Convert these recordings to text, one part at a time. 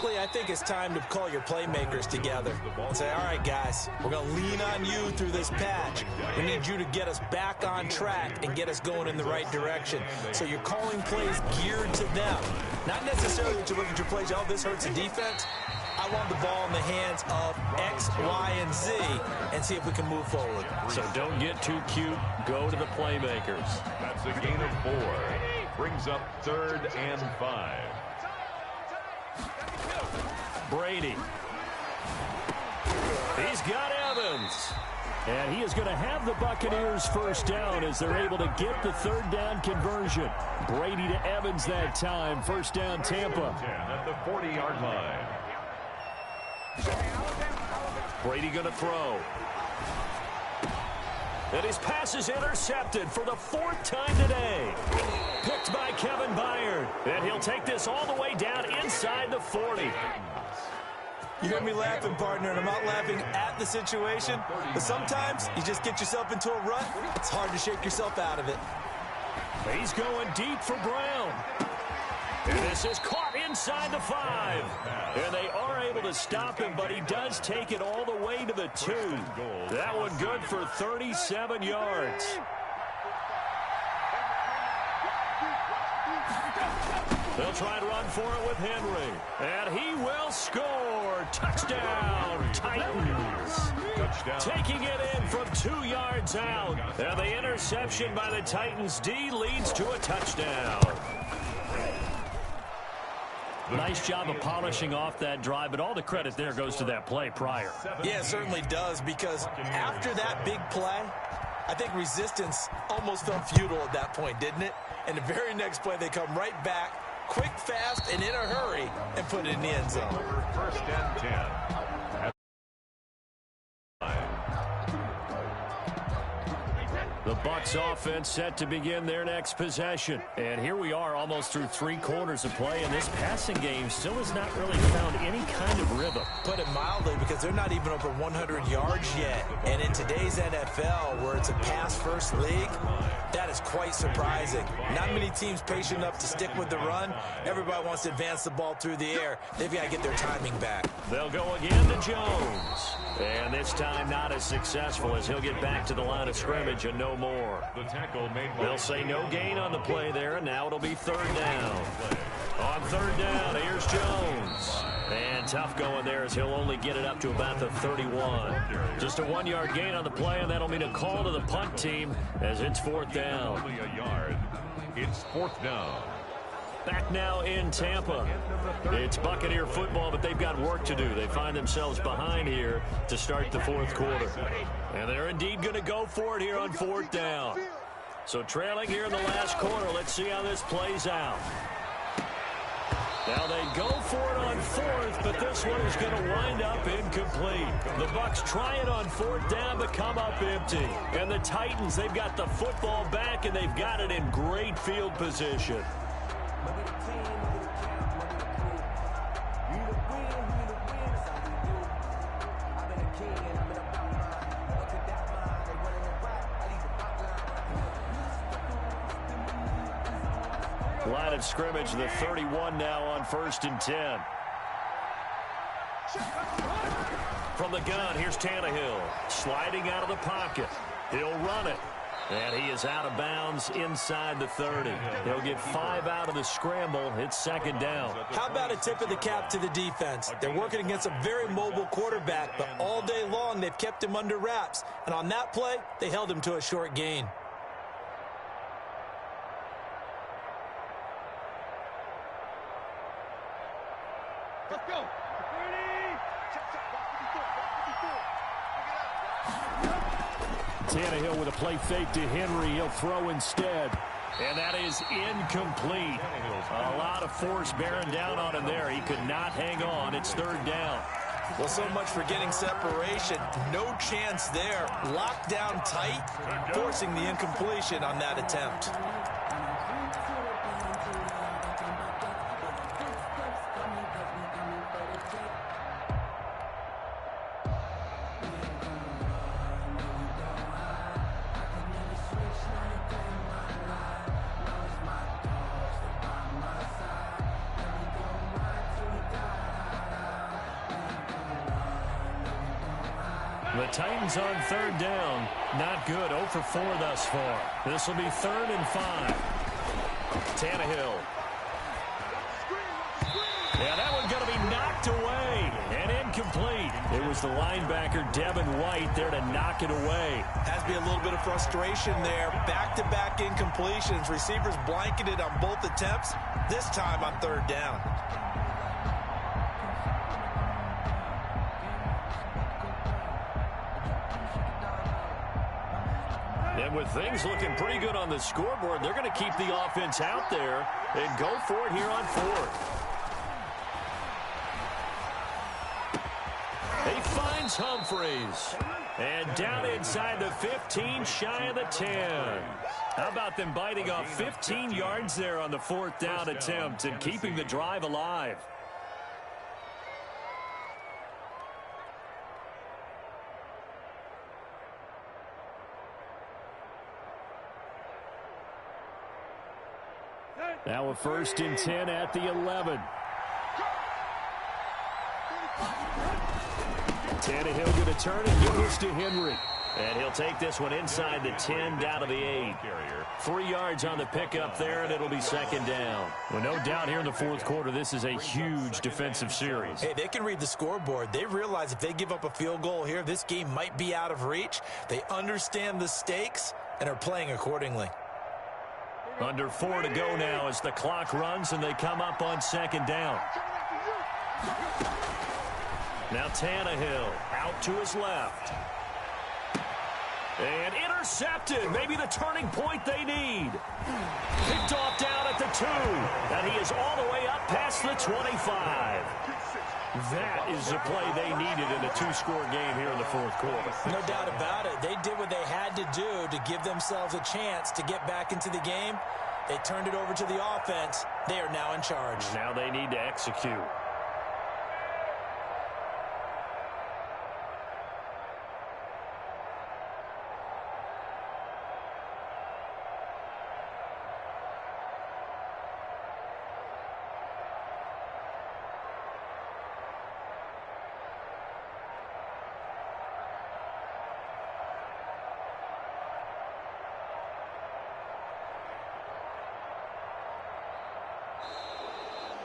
Frankly, I think it's time to call your playmakers together and say, all right, guys, we're going to lean on you through this patch. We need you to get us back on track and get us going in the right direction. So you're calling plays geared to them. Not necessarily that you look at your plays, oh, this hurts the defense. I want the ball in the hands of X, Y, and Z and see if we can move forward. So don't get too cute. Go to the playmakers. That's a gain of 4. Brings up 3rd and 5. Brady. He's got Evans. And he is going to have the Buccaneers first down as they're able to get the 3rd down conversion. Brady to Evans that time. First down, Tampa. 10 at the 40-yard line. Brady going to throw. And his pass is intercepted for the 4th time today. Picked by Kevin Byard. And he'll take this all the way down inside the 40. You hear me laughing, partner, and I'm not laughing at the situation, but sometimes you just get yourself into a rut. It's hard to shake yourself out of it. He's going deep for Brown. And this is caught inside the 5. And they are able to stop him, but he does take it all the way to the 2. That one good for 37 yards. They'll try and run for it with Henry. And he will score. Touchdown, Titans. Taking it in from 2 yards out. And the interception by the Titans D leads to a touchdown. Nice job of polishing off that drive, but all the credit there goes to that play prior. Yeah, it certainly does, because after that big play, I think resistance almost felt futile at that point, didn't it? And the very next play, they come right back, quick, fast, and in a hurry, and put it in the end zone. 1st and 10. The Bucs offense set to begin their next possession. And here we are almost through 3 quarters of play, and this passing game still has not really found any kind of rhythm. Put it mildly, because they're not even over 100 yards yet. And in today's NFL, where it's a pass-first league, that is quite surprising. Not many teams patient enough to stick with the run. Everybody wants to advance the ball through the air. They've got to get their timing back. They'll go again to Jones. And this time not as successful, as he'll get back to the line of scrimmage and no more. The tackle made by They'll say no gain on the play there, and now it'll be 3rd down. On 3rd down, here's Jones. And tough going there, as he'll only get it up to about the 31. Just a 1-yard gain on the play, and that'll mean a call to the punt team as it's 4th down. only a yard. It's 4th down. Back now in Tampa. It's Buccaneer football, but they've got work to do. They find themselves behind here to start the 4th quarter. And they're indeed going to go for it here on 4th down. So trailing here in the last quarter. Let's see how this plays out. Now they go for it on 4th, but this one is going to wind up incomplete. The Bucs try it on 4th down, but come up empty. And the Titans, they've got the football back, and they've got it in great field position. Line of scrimmage, the 31 now on 1st and 10. From the gun, here's Tannehill. Sliding out of the pocket. He'll run it. And he is out of bounds inside the 30. He'll get 5 out of the scramble. It's 2nd down. How about a tip of the cap to the defense? They're working against a very mobile quarterback, but all day long they've kept him under wraps. And on that play, they held him to a short gain. Let's go. Tannehill with a play fake to Henry. He'll throw instead. And that is incomplete. A lot of force bearing down on him there. He could not hang on. It's 3rd down. Well, so much for getting separation. No chance there. Locked down tight, forcing the incompletion on that attempt. The Titans on third down. Not good. 0 for 4 thus far. This will be 3rd and 5. Tannehill. Yeah, that one's going to be knocked away and incomplete. It was the linebacker, Devin White, there to knock it away. Has to be a little bit of frustration there. Back-to-back incompletions. Receivers blanketed on both attempts, this time on 3rd down. And with things looking pretty good on the scoreboard, they're going to keep the offense out there and go for it here on 4th. He finds Humphreys. And down inside the 15, shy of the 10. How about them biting off 15 yards there on the 4th down attempt and keeping the drive alive? Now a 1st and 10 at the 11. Tannehill going to turn and give this to Henry. And he'll take this one inside the 10 down to the 8. 3 yards on the pickup there, and it'll be 2nd down. Well, no doubt here in the 4th quarter, this is a huge defensive series. Hey, they can read the scoreboard. They realize if they give up a field goal here, this game might be out of reach. They understand the stakes and are playing accordingly. Under 4 to go now as the clock runs and they come up on 2nd down. Now Tannehill out to his left. And intercepted. Maybe the turning point they need. Picked off down at the 2. And he is all the way up past the 25. That is the play they needed in a 2-score game here in the 4th quarter. No doubt about it. They did what they had to do to give themselves a chance to get back into the game. They turned it over to the offense. They are now in charge. Now they need to execute.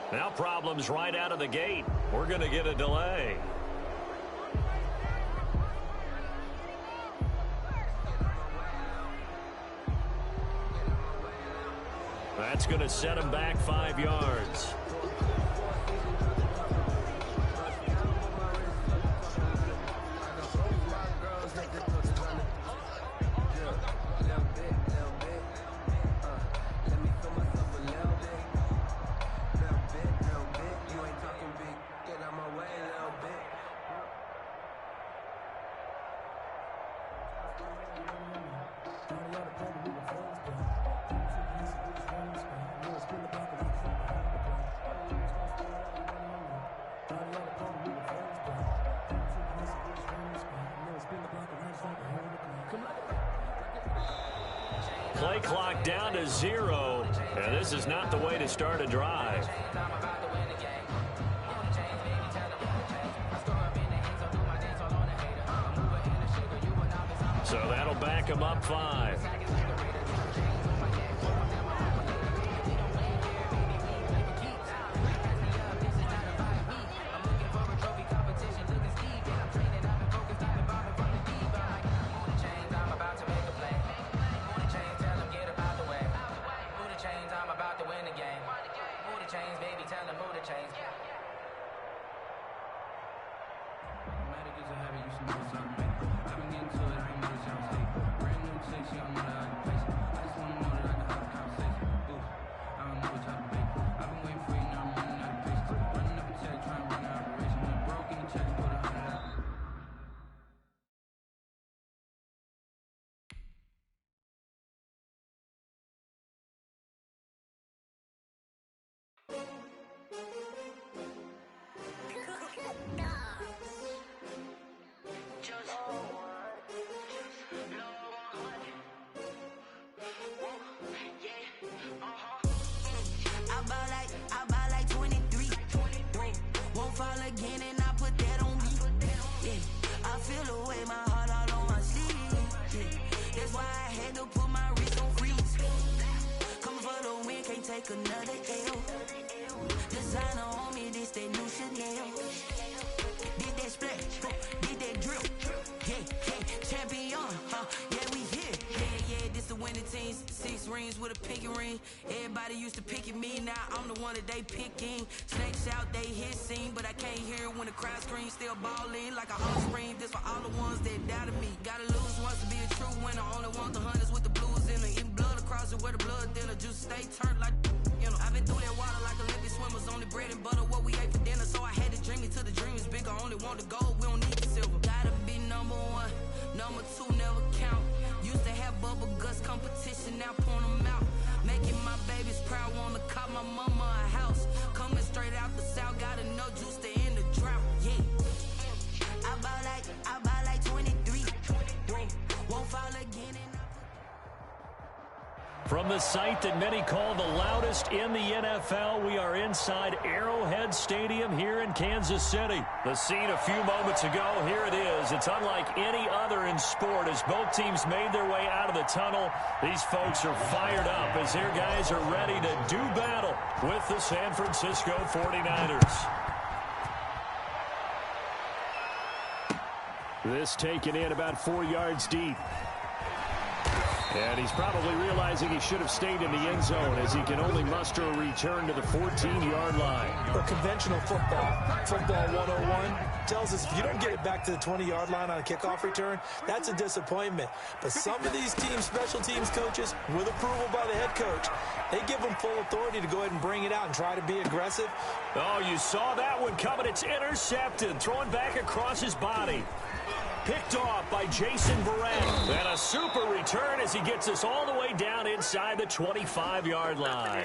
Now problems right out of the gate. We're going to get a delay. That's going to set him back 5 yards. Play clock down to 0, and this is not the way to start a drive. So that'll back him up 5. take another L. Designer on me, this that new Chanel. Did that splash, did that drip. Yeah, champion, yeah, we here. Yeah, this the winning teams. 6 rings with a pinky ring. Everybody used to pick at me, now I'm the one that they picking. Snakes out, they hit scene, but I can't hear it when the crowd screams. Still balling like a offspring. This for all the ones that doubted me. Gotta lose once to be a true winner. Only want the hunters with the blues in it. Eating blood across it where the blood thinner. Juice stay turned like, you know. I've been through that water like Olympic swimmers. Only bread and butter what we ate for dinner. So I had to dream it till the dream is bigger. Only want the gold, we don't need the silver. Gotta be number 1, number 2 never count. Used to have bubble guts competition, now point them out. Making my babies proud, wanna call my mama a house. Coming straight out the south, gotta know juice to end the drought. Yeah, I bought like 23. Won't fall again. From the site that many call the loudest in the NFL, we are inside Arrowhead Stadium here in Kansas City. The scene a few moments ago, here it is. It's unlike any other in sport as both teams made their way out of the tunnel. These folks are fired up as their guys are ready to do battle with the San Francisco 49ers. This taken in about 4 yards deep. And he's probably realizing he should have stayed in the end zone as he can only muster a return to the 14-yard line. Well, conventional football 101, tells us if you don't get it back to the 20-yard line on a kickoff return, that's a disappointment. But some of these teams, special teams coaches, with approval by the head coach, they give them full authority to go ahead and bring it out and try to be aggressive. Oh, you saw that one coming. It's intercepted, thrown back across his body. Picked off by Jason Verrett. And a super return as he gets us all the way down inside the 25-yard line.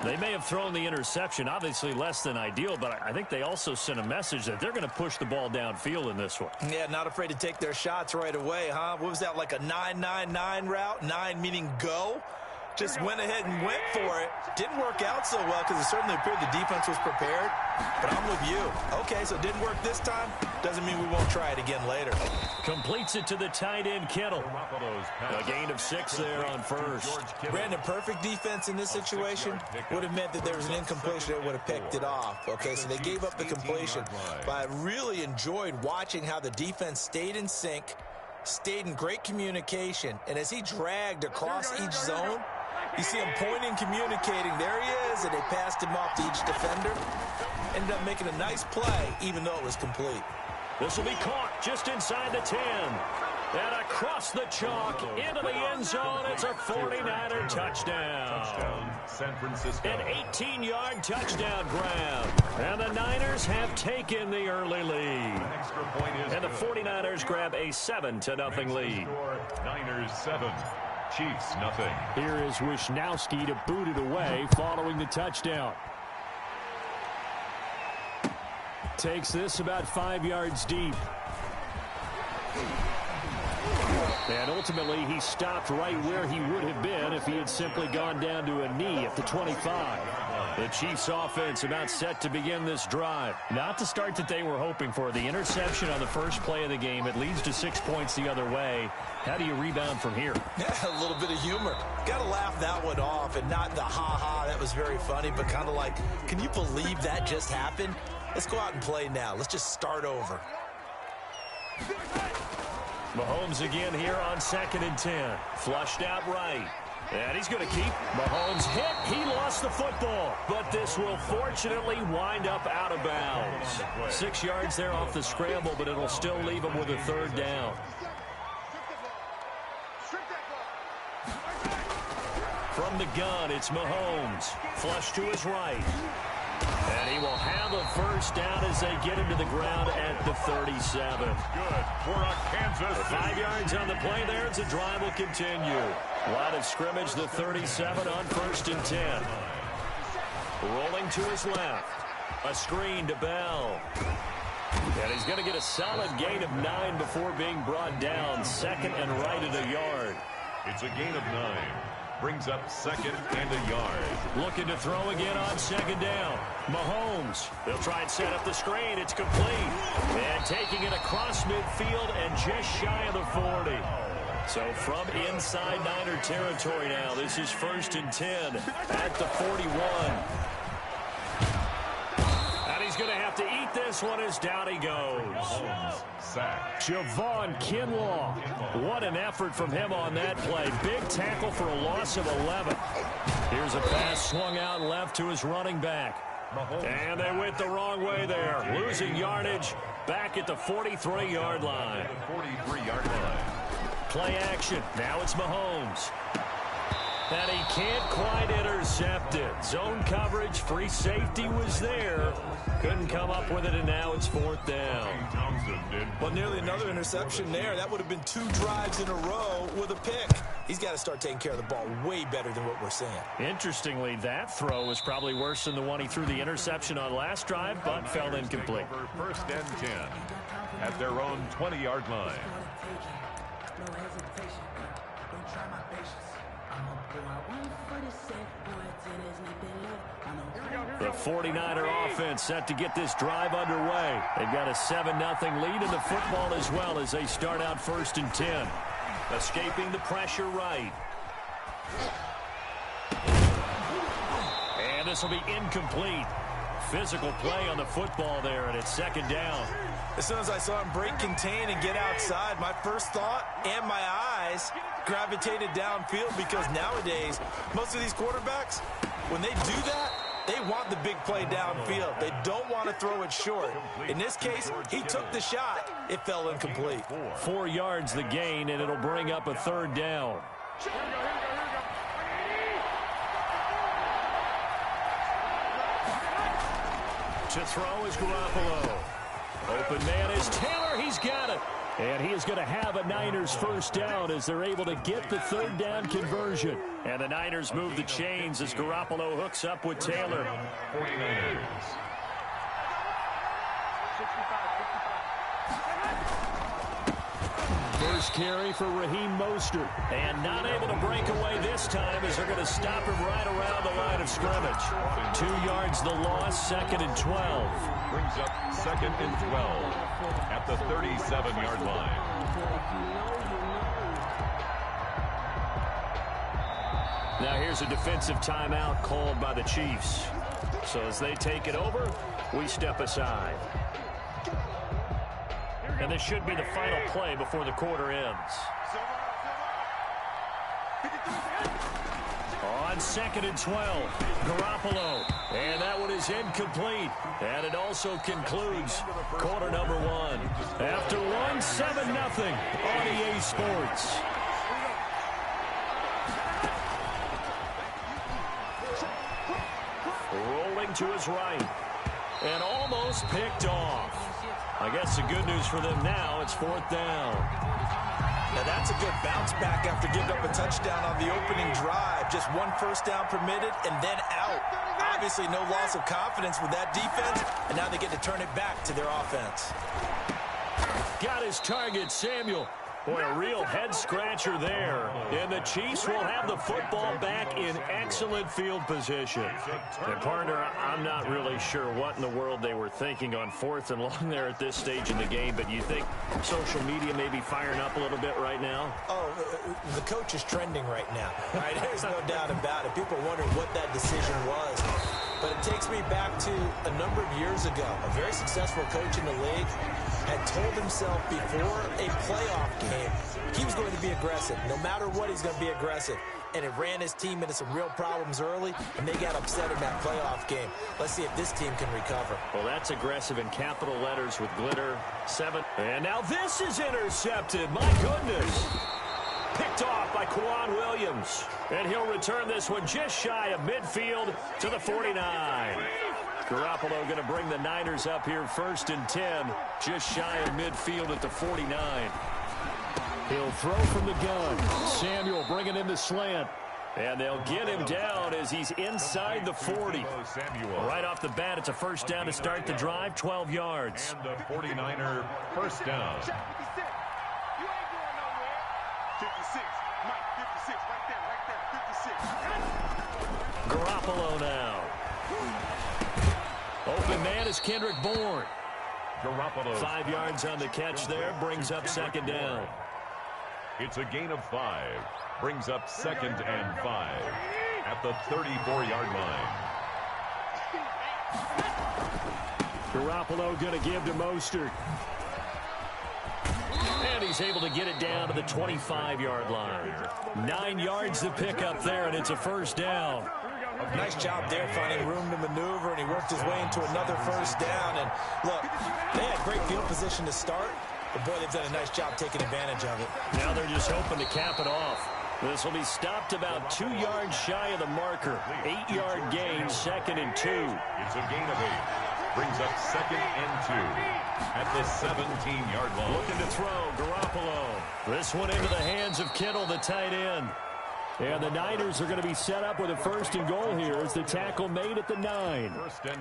They may have thrown the interception, obviously less than ideal, but I think they also sent a message that they're going to push the ball downfield in this one. Yeah, not afraid to take their shots right away, huh? What was that, like a 9-9-9 route? 9 meaning go? Just went ahead and went for it. Didn't work out so well because it certainly appeared the defense was prepared. But I'm with you. Okay, so it didn't work this time. Doesn't mean we won't try it again later. Completes it to the tight end, Kittle. A gain of 6 there on first. Brandon, perfect defense in this situation would have meant that there was an incompletion that would have picked it off. Okay, so they gave up the completion. But I really enjoyed watching how the defense stayed in sync, stayed in great communication, and as he dragged across each zone, you see him pointing, communicating. There he is, and they passed him off to each defender. Ended up making a nice play, even though it was complete. This will be caught just inside the 10. And across the chalk, into the end zone. It's a 49er touchdown. San Francisco. An 18-yard touchdown grab. And the Niners have taken the early lead. And the 49ers grab a 7-0 lead. Niners 7. Chiefs nothing. Here is Wisnowski to boot it away following the touchdown. Takes this about 5 yards deep. And ultimately, he stopped right where he would have been if he had simply gone down to a knee at the 25. The Chiefs offense about set to begin this drive. Not the start that they were hoping for. The interception on the first play of the game. It leads to 6 points the other way. How do you rebound from here? Yeah, a little bit of humor. Got to laugh that one off and not the ha-ha, that was very funny, but kind of like, can you believe that just happened? Let's go out and play now. Let's just start over. Mahomes again here on 2nd and 10. Flushed out right. And he's going to keep. Mahomes hit. He lost the football. But this will fortunately wind up out of bounds. 6 yards there off the scramble, but it'll still leave him with a 3rd down. From the gun, it's Mahomes. Flush to his right. And he will have a 1st down as they get him to the ground at the 37. Good for a Kansas City. 5 yards on the play there as the drive will continue. Line of scrimmage, the 37 on 1st and 10. Rolling to his left. A screen to Bell. And he's going to get a solid gain of 9 before being brought down. 2nd and right at a yard. It's a gain of 9. Brings up 2nd and a yard. Looking to throw again on 2nd down. Mahomes. They'll try and set up the screen. It's complete. And taking it across midfield and just shy of the 40. So from inside Niner territory now, this is 1st and 10 at the 41. And he's going to have to eat this one as down he goes. Sack. Javon Kinlaw. What an effort from him on that play. Big tackle for a loss of 11. Here's a pass swung out left to his running back. And they went the wrong way there. Losing yardage back at the 43-yard line. 43-yard line. Play action. Now it's Mahomes. And he can't quite intercept it. Zone coverage, free safety was there. Couldn't come up with it, and now it's 4th down. Well, nearly another interception there. That would have been 2 drives in a row with a pick. He's got to start taking care of the ball way better than what we're seeing. Interestingly, that throw was probably worse than the one he threw the interception on last drive, but fell incomplete. 1st and 10 at their own 20-yard line. No hesitation, don't try my patience. I'ma pull out 147, boy, till there's nothing left. The 49er offense set to get this drive underway. They've got a 7-0 lead in the football as well as they start out 1st and 10. Escaping the pressure right. And this will be incomplete. Physical play on the football there, and it's 2nd down. As soon as I saw him break contain and get outside, my first thought and my eyes gravitated downfield, because nowadays, most of these quarterbacks, when they do that, they want the big play downfield. They don't want to throw it short. In this case, he took the shot. It fell incomplete. 4 yards the gain, and it'll bring up a 3rd down. To throw is Garoppolo. Open man is Taylor. He's got it. And he is going to have a Niners 1st down as they're able to get the 3rd down conversion. And the Niners move the chains as Garoppolo hooks up with Taylor. 49ers. First carry for Raheem Mostert. And not able to break away this time as they're going to stop him right around the line of scrimmage. 2 yards the loss, 2nd and 12. Brings up 2nd and 12 at the 37-yard line. Now here's a defensive timeout called by the Chiefs. So as they take it over, we step aside. And this should be the final play before the quarter ends. On 2nd and 12, Garoppolo. And that one is incomplete. And it also concludes quarter number 1. After 1, 7-0 on EA Sports. Rolling to his right. And almost picked off. I guess the good news for them now, it's 4th down. Now that's a good bounce back after giving up a touchdown on the opening drive. Just 1 first down permitted and then out. Obviously no loss of confidence with that defense, and now they get to turn it back to their offense. Got his target, Samuel. Boy, a real head-scratcher there. And the Chiefs will have the football back in excellent field position. And, partner, I'm not really sure what in the world they were thinking on 4th and long there at this stage in the game, but you think social media may be firing up a little bit right now? Oh, the coach is trending right now. Right? There's no doubt about it. People are wondering what that decision was. But it takes me back to a number of years ago. A very successful coach in the league had told himself before a playoff game he was going to be aggressive. No matter what, he's going to be aggressive. And it ran his team into some real problems early, and they got upset in that playoff game. Let's see if this team can recover. Well, that's aggressive in capital letters with glitter. 7. And now this is intercepted. My goodness. Picked off by Quan Williams. And he'll return this one just shy of midfield to the 49. Garoppolo going to bring the Niners up here 1st and 10. Just shy of midfield at the 49. He'll throw from the gun. Samuel bringing in the slant. And they'll get him down as he's inside the 40. Right off the bat, it's a 1st down to start the drive, 12 yards. And the 49er 1st down. 56. Mike, 56. Right there. 56. Garoppolo now. Open man is Kendrick Bourne. Garoppolo. 5 yards on the catch there, brings up 2nd down. It's a gain of 5. Brings up 2nd and 5 at the 34-yard line. Garoppolo going to give to Mostert. And he's able to get it down to the 25-yard line. 9 yards to pick up there, and it's a first down. Nice job there finding room to maneuver, and he worked his way into another first down. And look, they had great field position to start, but boy, they've done a nice job taking advantage of it. Now they're just hoping to cap it off. This will be stopped about 2 yards shy of the marker. 8-yard gain, 2nd and 2. It's a gain of 8. Brings up 2nd and 2 at the 17-yard line. Looking to throw, Garoppolo. This one into the hands of Kittle, the tight end. And the Niners are going to be set up with a 1st and goal here as the tackle made at the 9.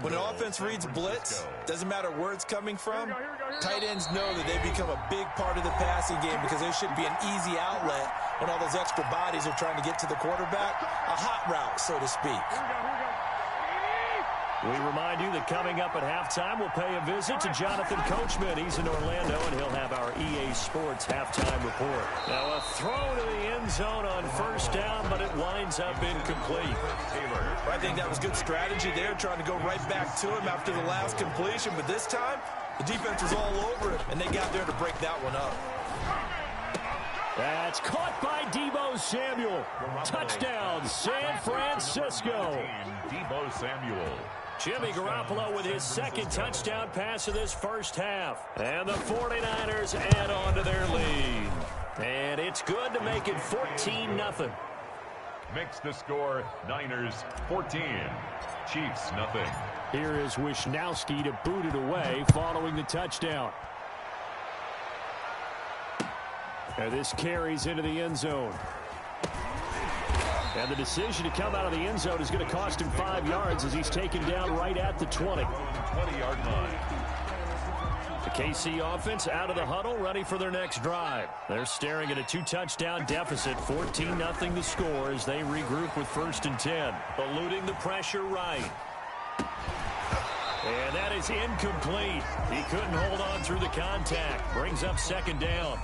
When an offense reads blitz, doesn't matter where it's coming from, tight ends know that they become a big part of the passing game because there should be an easy outlet when all those extra bodies are trying to get to the quarterback. A hot route, so to speak. We remind you that coming up at halftime, we'll pay a visit to Jonathan Coachman. He's in Orlando, and he'll have our EA Sports halftime report. Now, a throw to the end zone on first down, but it winds up incomplete. I think that was good strategy there, trying to go right back to him after the last completion. But this time, the defense was all over it, and they got there to break that one up. That's caught by Deebo Samuel. Touchdown, San Francisco. Deebo Samuel. Jimmy Garoppolo with his 2nd touchdown pass of this first half. And the 49ers add on to their lead. And it's good to make it 14-0. Makes the score Niners 14. Chiefs nothing. Here is Wisnowski to boot it away following the touchdown. And this carries into the end zone. And the decision to come out of the end zone is going to cost him 5 yards as he's taken down right at the 20. 20-yard line. The KC offense out of the huddle, ready for their next drive. They're staring at a 2-touchdown deficit, 14-0 the score as they regroup with 1st and 10. Eluding the pressure right. And that is incomplete. He couldn't hold on through the contact. Brings up 2nd down.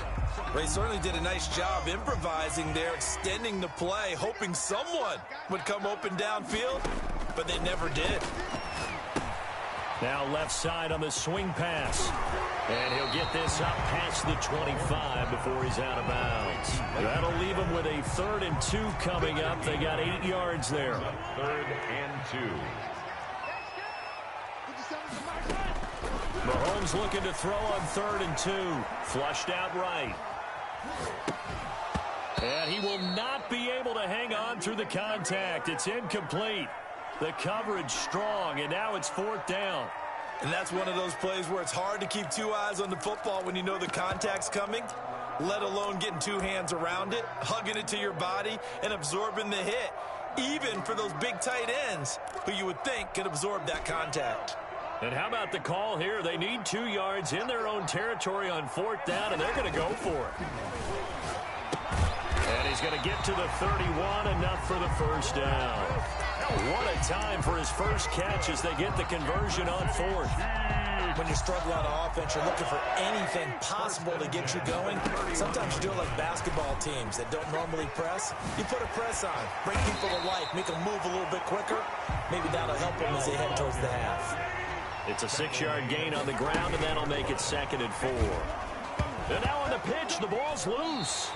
They certainly did a nice job improvising there, extending the play, hoping someone would come open downfield, but they never did. Now left side on the swing pass. And he'll get this up past the 25 before he's out of bounds. That'll leave him with a 3rd and 2 coming up. They got 8 yards there. 3rd and 2. Mahomes looking to throw on 3rd and 2. Flushed out right. And he will not be able to hang on through the contact. It's incomplete. The coverage strong, and now it's 4th down. And that's one of those plays where it's hard to keep 2 eyes on the football when you know the contact's coming, let alone getting 2 hands around it, hugging it to your body, and absorbing the hit, even for those big tight ends who you would think could absorb that contact. And how about the call here? They need 2 yards in their own territory on 4th down, and they're going to go for it. And he's going to get to the 31, enough for the first down. What a time for his first catch as they get the conversion on 4th. When you struggle on offense, you're looking for anything possible to get you going. Sometimes you do it like basketball teams that don't normally press. You put a press on, bring people to life, make them move a little bit quicker. Maybe that'll help them as they head towards the half. It's a 6-yard gain on the ground, and that'll make it 2nd and 4. And now on the pitch, the ball's loose.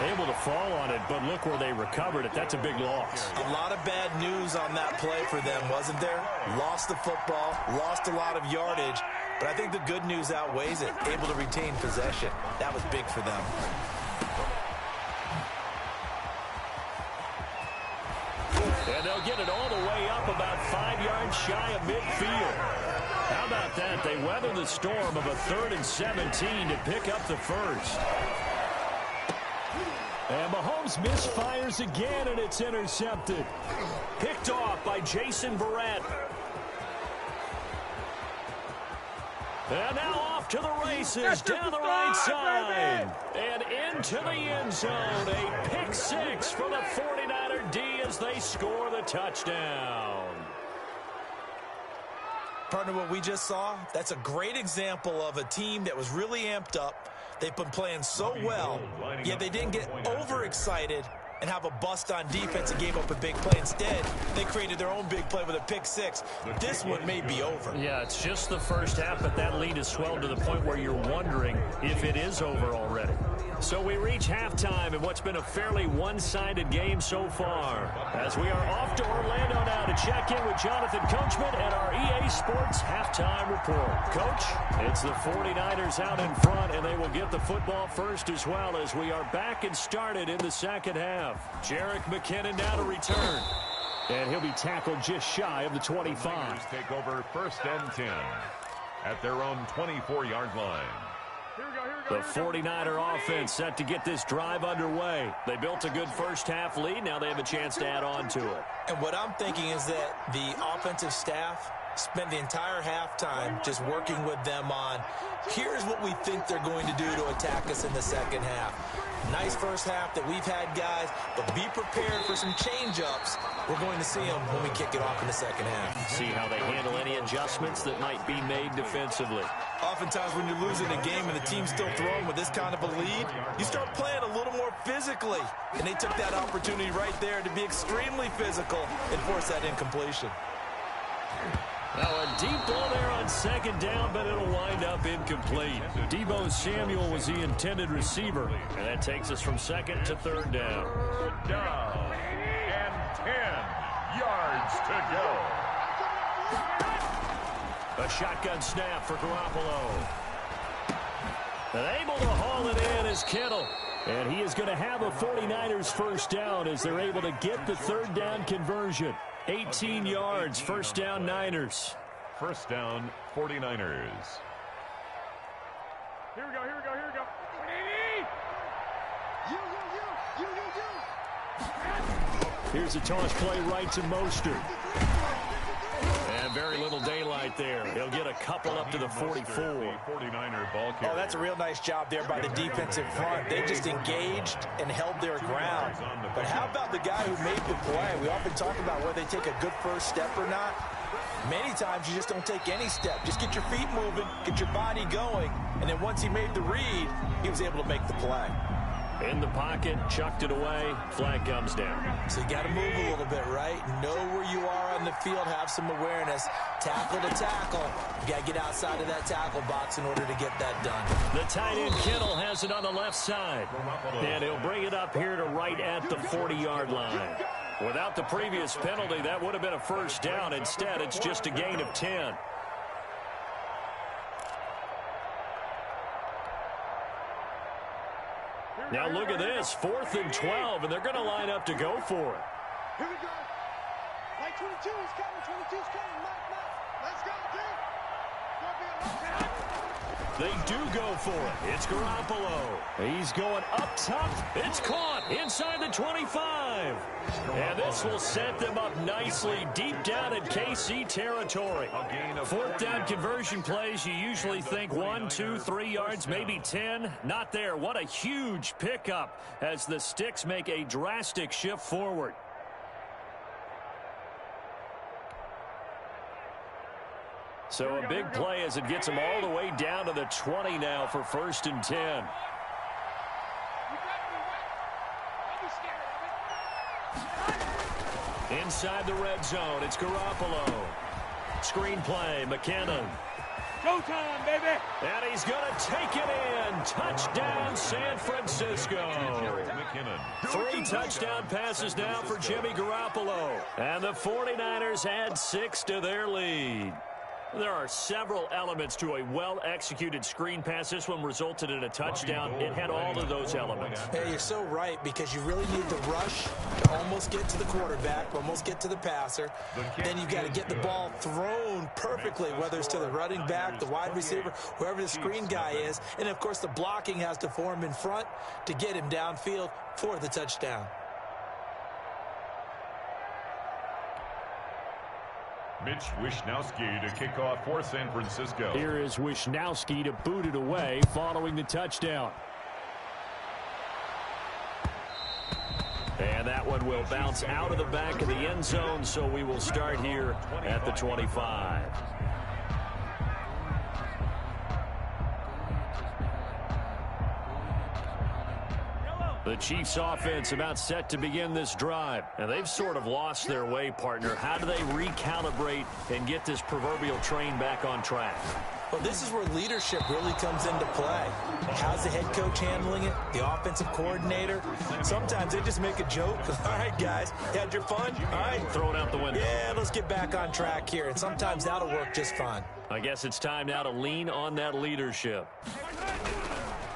Able to fall on it, but look where they recovered it. That's a big loss. A lot of bad news on that play for them, wasn't there? Lost the football, lost a lot of yardage, but I think the good news outweighs it. Able to retain possession. That was big for them. And they'll get it all the way up about 5 yards shy of midfield. How about that? They weather the storm of a 3rd and 17 to pick up the first. And Mahomes misfires again, and it's intercepted. Picked off by Jason Verrett. And now off to the races, down the right side. And into the end zone. A pick 6 for the 49er D as they score the touchdown. Partner, what we just saw, that's a great example of a team that was really amped up, They've been playing so well, yet they didn't get overexcited and have a bust on defense and gave up a big play. Instead, they created their own big play with a pick six. This one may be over. Yeah, it's just the first half, but that lead has swelled to the point where you're wondering if it is over already. So we reach halftime in what's been a fairly one-sided game so far, as we are off to Orlando now to check in with Jonathan Coachman and our EA Sports halftime report. Coach, it's the 49ers out in front, and they will get the football first as well, as we are back and started in the second half. Jerick McKinnon now to return, and he'll be tackled just shy of the 25. Take over 1st and 10 at their own 24-yard line. The 49er offense set to get this drive underway. They built a good first half lead. Now they have a chance to add on to it. And what I'm thinking is that the offensive staff spent the entire halftime just working with them on, here's what we think they're going to do to attack us in the second half. Nice first half that we've had, guys, but be prepared for some change-ups. We're going to see them when we kick it off in the second half. See how they handle any adjustments that might be made defensively. Oftentimes when you're losing a game and the team's still throwing with this kind of a lead, you start playing a little more physically. And they took that opportunity right there to be extremely physical and force that incompletion. Now a deep ball there on second down, but it'll wind up incomplete. Deebo Samuel was the intended receiver. And that takes us from second to third down. Third down and 10 yards to go. A shotgun snap for Garoppolo. And able to haul it in is Kittle. And he is going to have a 49ers first down as they're able to get the third down conversion. 18 yards, first down Niners. First down, 49ers. Here we go, here we go, here we go. Here's a toss play right to Mostert. And very little daylight there. He'll get a couple up to the 44. 49er ball carrier. Oh, that's a real nice job there by the defensive front. They just engaged and held their ground. But how about the guy who made the play? We often talk about whether they take a good first step or not. Many times you just don't take any step. Just get your feet moving, get your body going, and then once he made the read, he was able to make the play. In the pocket, chucked it away, flag comes down. So you got to move a little bit, right? Know where you are on the field, have some awareness. Tackle to tackle. You got to get outside of that tackle box in order to get that done. The tight end Kittle has it on the left side. And he'll bring it up here to right at the 40-yard line. Without the previous penalty, that would have been a first down. Instead, it's just a gain of 10. Now look at this, 4th and 12, and they're going to line up to go for it. Here we go. Like 22 is coming, 22 is coming. Let's go, team. They do go for it. It's Garoppolo. He's going up top. It's caught inside the 25. And this will set them up nicely deep down in KC territory. 4th down conversion plays, you usually think 1, 2, 3 yards, maybe 10. Not there. What a huge pickup as the Sticks make a drastic shift forward. So a big play as it gets them all the way down to the 20 now for 1st and 10. Inside the red zone, it's Garoppolo. Screen play, McKinnon. Go time, baby. And he's going to take it in. Touchdown, San Francisco. 3 touchdown passes now for Jimmy Garoppolo. And the 49ers add 6 to their lead. There are several elements to a well-executed screen pass. This one resulted in a touchdown. It had all of those elements. Hey, you're so right, because you really need to rush to almost get to the quarterback, almost get to the passer. Then you got to get the ball thrown perfectly, whether it's to the running back, the wide receiver, whoever the screen guy is. And, of course, the blocking has to form in front to get him downfield for the touchdown. Mitch Wishnowsky to kick off for San Francisco. Here is Wishnowsky to boot it away following the touchdown. And that one will bounce out of the back of the end zone, so we will start here at the 25. The Chiefs offense about set to begin this drive. And they've sort of lost their way, partner. How do they recalibrate and get this proverbial train back on track? Well, this is where leadership really comes into play. How's the head coach handling it? The offensive coordinator? Sometimes they just make a joke. All right, guys, you had your fun? All right. Throw it out the window. Yeah, let's get back on track here. And sometimes that'll work just fine. I guess it's time now to lean on that leadership.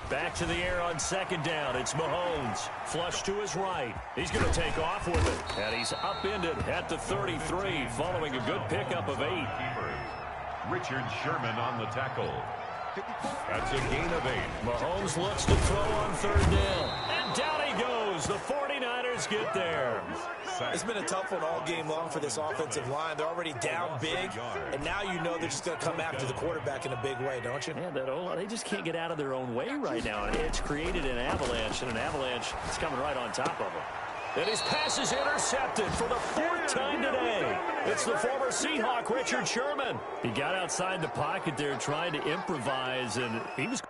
Back to the air on second down. It's Mahomes. Flush to his right. He's going to take off with it. And he's upended at the 33 following a good pickup of 8. Richard Sherman on the tackle. That's a gain of 8. Mahomes looks to throw on third down. And down he goes. The 49ers get there. It's been a tough one all game long for this offensive line. They're already down big, and now you know they're just going to come after the quarterback in a big way, don't you? Yeah, they just can't get out of their own way right now. And it's created an avalanche, and an avalanche is coming right on top of them. And his pass is intercepted for the 4th time today. It's the former Seahawk, Richard Sherman. He got outside the pocket there trying to improvise, and he was...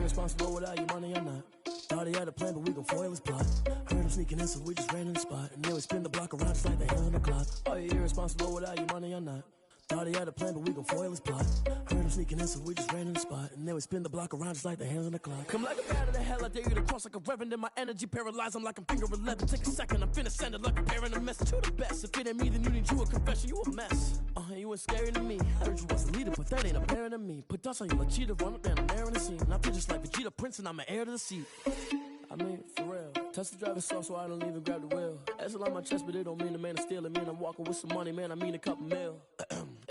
Irresponsible without your money or not. Thought he had a plan, but we gon' foil his plot. Heard him sneaking in, so we just ran in the spot. And then we spin the block around just like the hand on the clock. Are you irresponsible without your money or not? Thought he had a plan, but we gon' foil his plot. Heard him sneaking in, so we just ran in the spot. And then we spin the block around just like the hands on the clock. Come like a bat of the hell, I dare you to cross like a reverend. In my energy paralyzed, I'm like I'm finger 11. Take a second, I'm finna send it like a parent a message to the best. If it ain't me, then you need you a confession, you a mess. You ain't scary to me. I heard you was a leader, but that ain't apparent to me. Put dust on you like cheetah, run up down there in the scene. And I feel just like Vegeta Prince, and I'm an heir to the seat. I mean, for real. Touch the driver's soft, so I don't even grab the wheel. That's a lot on my chest, but it don't mean the man is stealing. Man, I'm walking with some money, man, I mean a couple mil.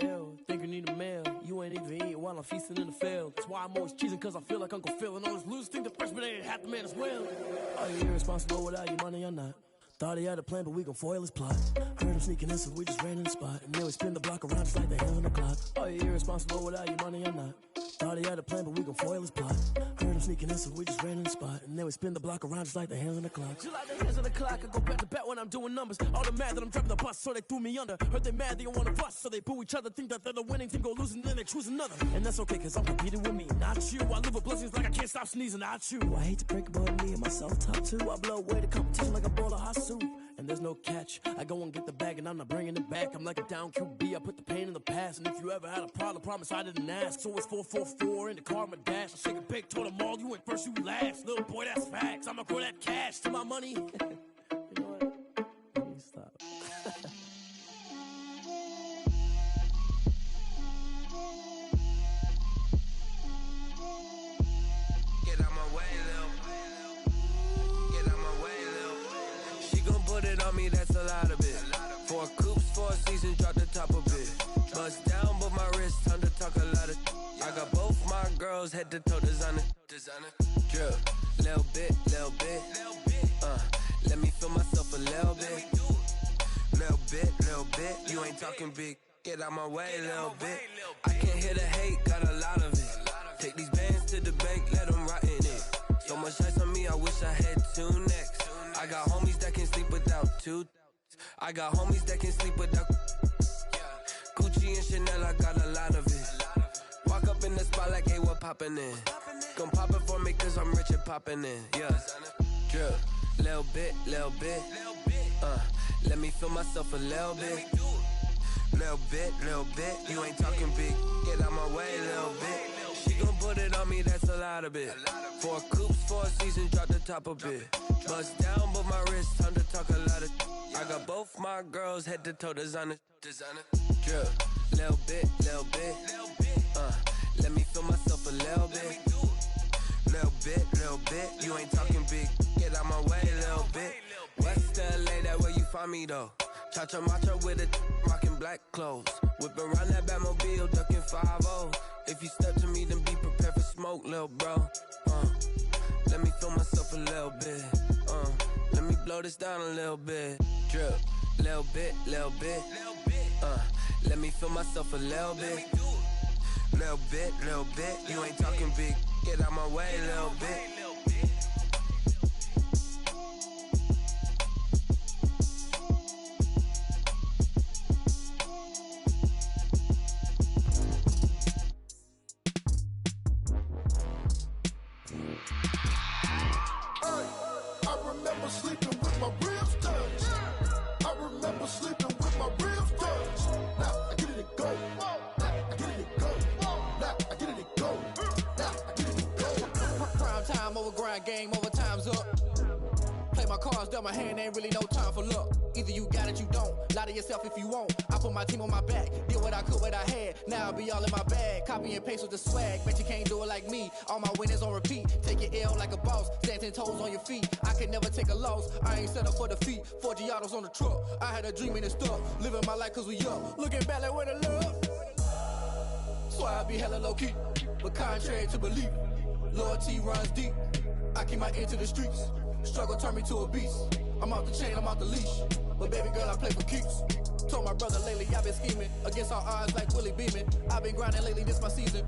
Ew, think you need a meal. You ain't even eating while I'm feasting in the field. That's why I'm always cheesing, cause I feel like Uncle Phil. And all those losers think the freshman ain't half the man as well. Are you irresponsible without your money or not? Thought he had a plan, but we gon' foil his plot. Heard him sneaking in, so we just ran in the spot. And then we spin the block around just like the hands on the clock. Are you irresponsible without your money or not? Thought he had a plan, but we gon' foil his plot. Heard him sneaking in, so we just ran in the spot. And then we spin the block around just like the hands on the clock. Just like the hands on the clock, I go back to back when I'm doing numbers. All the mad that I'm driving the bus, so they threw me under. Heard they mad, they don't wanna bust, so they boo each other. Think that they're the winning team, go losing, then they choose another. And that's okay, cause I'm competing with me, not you. I live with blessings like I can't stop sneezing, not you. I hate to break it, but me and myself top two. I blow away the competition like a bowl of hot soup. And there's no catch. I go and get the bag and I'm not bringing it back. I'm like a down QB, I put the pain in the past. And if you ever had a problem, promise I didn't ask. So it's 444 in the car, my dash. I shake a big, told them all, you went first, you last. Little boy, that's facts. I'ma grow that cash to my money. You know what? Let me stop. Get out my way, Lil. Get out my way, Lil. She gon' put it on me, that's a lot of it. 4 coops, 4 seasons, drop the top of it. Bust down, but my wrist, time to talk a lot of. I got both my girls, head to toe designer. Drip, little bit. Let me feel myself a little bit. Little bit. You ain't talking big. Get out my way, little bit. I can't hear the hate, got a lot of it. Take these bands to the bank, let them rot in it. So much ice on me, I wish I had 2 necks. I got homies that can sleep without 2. I got homies that can sleep without Gucci and Chanel, I got a lot of it. Walk up in the spot like, hey, what poppin' in? Gon' pop it for me cause I'm rich and poppin' in, yeah. Drip, little bit. Let me feel myself a little bit. Little bit. You ain't talking big. Get out my way, little bit. She gon' put it on me, that's a lot of it. 4 coops, 4 seasons, drop the top a bit. Bust down, but my wrist, time to talk a lot of. I got both my girls, head to toe designer. Drip, little bit. Let me feel myself a little bit. Little bit. You ain't talking big. Get out my way, little bit. West LA, that where you find me though. Cha-cha macha with a rockin' black clothes. Whip around that Batmobile, ducking 5-0. If you step to me, then be prepared for smoke, lil' bro. Let me feel myself a little bit. Let me blow this down a little bit. Drip, little bit. Let me feel myself a little bit. Little bit. You ain't talking big. Get out my way, little bit. Game over, time's up. Play my cards, dealt my hand, ain't really no time for luck. Either you got it, you don't. Lie to yourself if you won't. I put my team on my back, did what I could, what I had. Now I'll be all in my bag. Copy and paste with the swag. Bet you can't do it like me. All my winners on repeat. Take your L like a boss. Stand 10 toes on your feet. I can never take a loss. I ain't set up for defeat. 4 Giottos on the truck. I had a dream and it's stuck. Living my life cause we up. Looking back like where the love. So I be hella low key. But contrary to belief, loyalty runs deep. I keep my ear to the streets. Struggle turned me to a beast. I'm off the chain, I'm off the leash. But baby girl, I play for keeps. Told my brother lately I've been scheming against all odds like Willie Beeman. I've been grinding lately, this my season.